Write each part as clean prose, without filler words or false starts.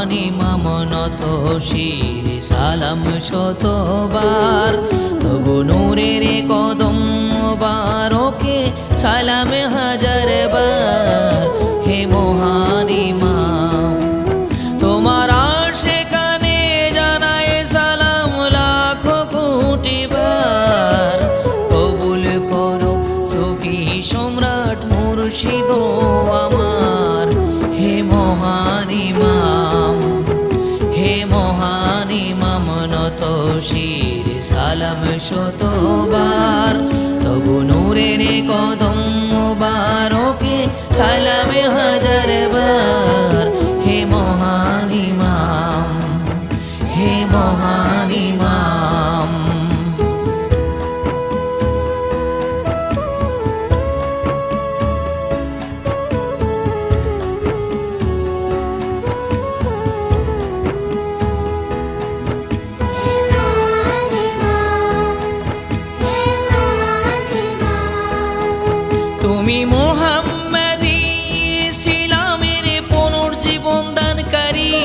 মহান ইমাম নত শির সালাম শতবার, তবু নূরের কদম মুবারকে সালাম হাজার বার। হে মহান ইমাম তোমার আশিকানে জানায় সালাম লাখো কোটি বার। কবুল করো সুফি সম্রাট মুর্শিদ আমার। হে মহান ইমাম, হে মহান ইমাম নত শির সালাম শতবার, তবু নূরের কদম মুবারকে সালাম হাজার বার। হে মহান ইমাম, হে মহান ইমাম। তুমি মুহাম্মাদি ইসলামের পুনর্জীবন দানকারী,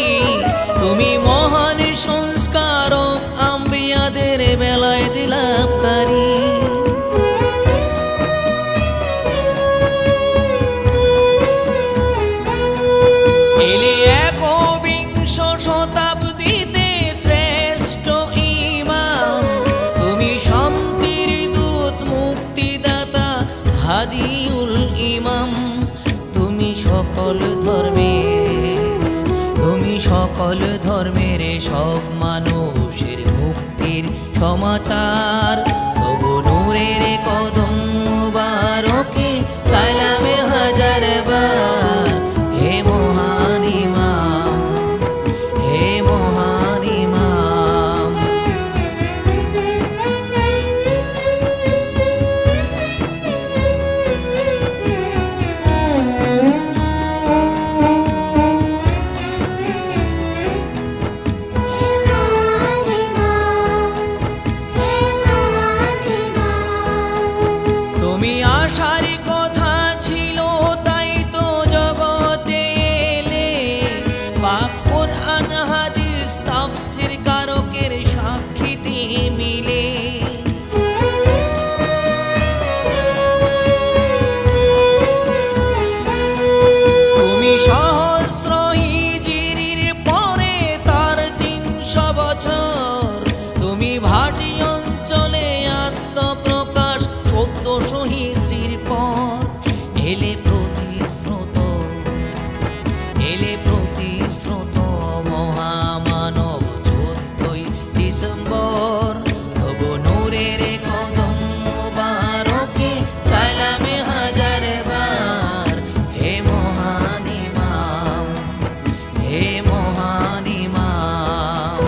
তুমি মহান সংস্কারক আম্বিয়াদের বেলায়েত লাভকারী। এলে একবিংশ শতাব্দীতে শ্রেষ্ঠ ইমাম, তুমি শান্তির দূত মুক্তিদাতা হাদিউল ইমাম। তুমি সকল ধর্মের সব মানুষের মুক্তির সমাচার, তবু নূরের কদম মুবারকে সালাম হাজার বার। হে মহান ইমাম, হে মহান ইমাম। তুমি আশার কথা ছিল তাই তো জগতে এলে, পাক কোরআন হাদিস তাফসীর কারকের সাক্ষীতে মিলে। তুমি সহস্র হিজরির পরে তার 300 বছর, তুমি ভাটি অঞ্চলে আত্মপ্রকাশ 1400 হিজরির পর। এলে প্রতিশ্রুত মহামানব 14ই ডিসেম্বর, তবু নূরের কদম মুবারকে সালাম হাজার বার। হে মহান ইমাম, হে মহান ইমাম।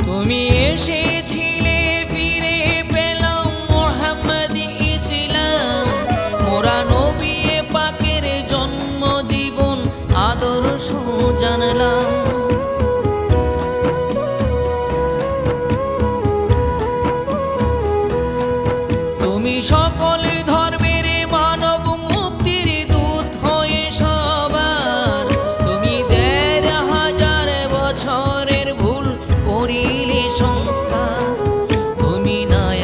তুমি এসেছিলে ফিরে পেলাম মুহাম্মাদি ইসলাম, মোরা নবী পাকের জন্ম জীবন আদর্শ জানলাম। তুমি সকল ধর্মের মানব মুক্তির দূত হয়ে সবার, তুমি 1500 বছরের ভুল করিলে সংস্কার। তুমি নাই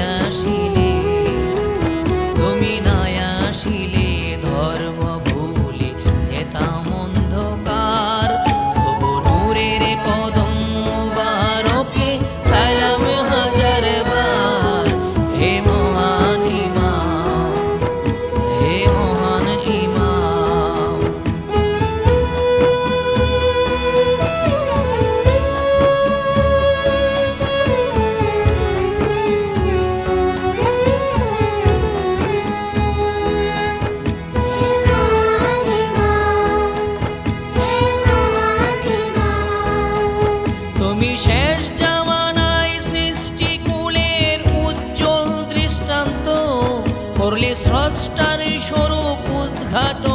আসিলে ধর্ম ভুলে যেতাম অন্ধকার, তবু নূরের কদম মুবারকে সালাম হাজার বার। হে মহান ইমাম, হে মহান ইমাম। তুমি শেষ জামানায় সৃষ্টিকুলের উজ্জ্বল দৃষ্টান্ত, করলে স্রষ্টার স্বরূপ উদ্ঘাটন।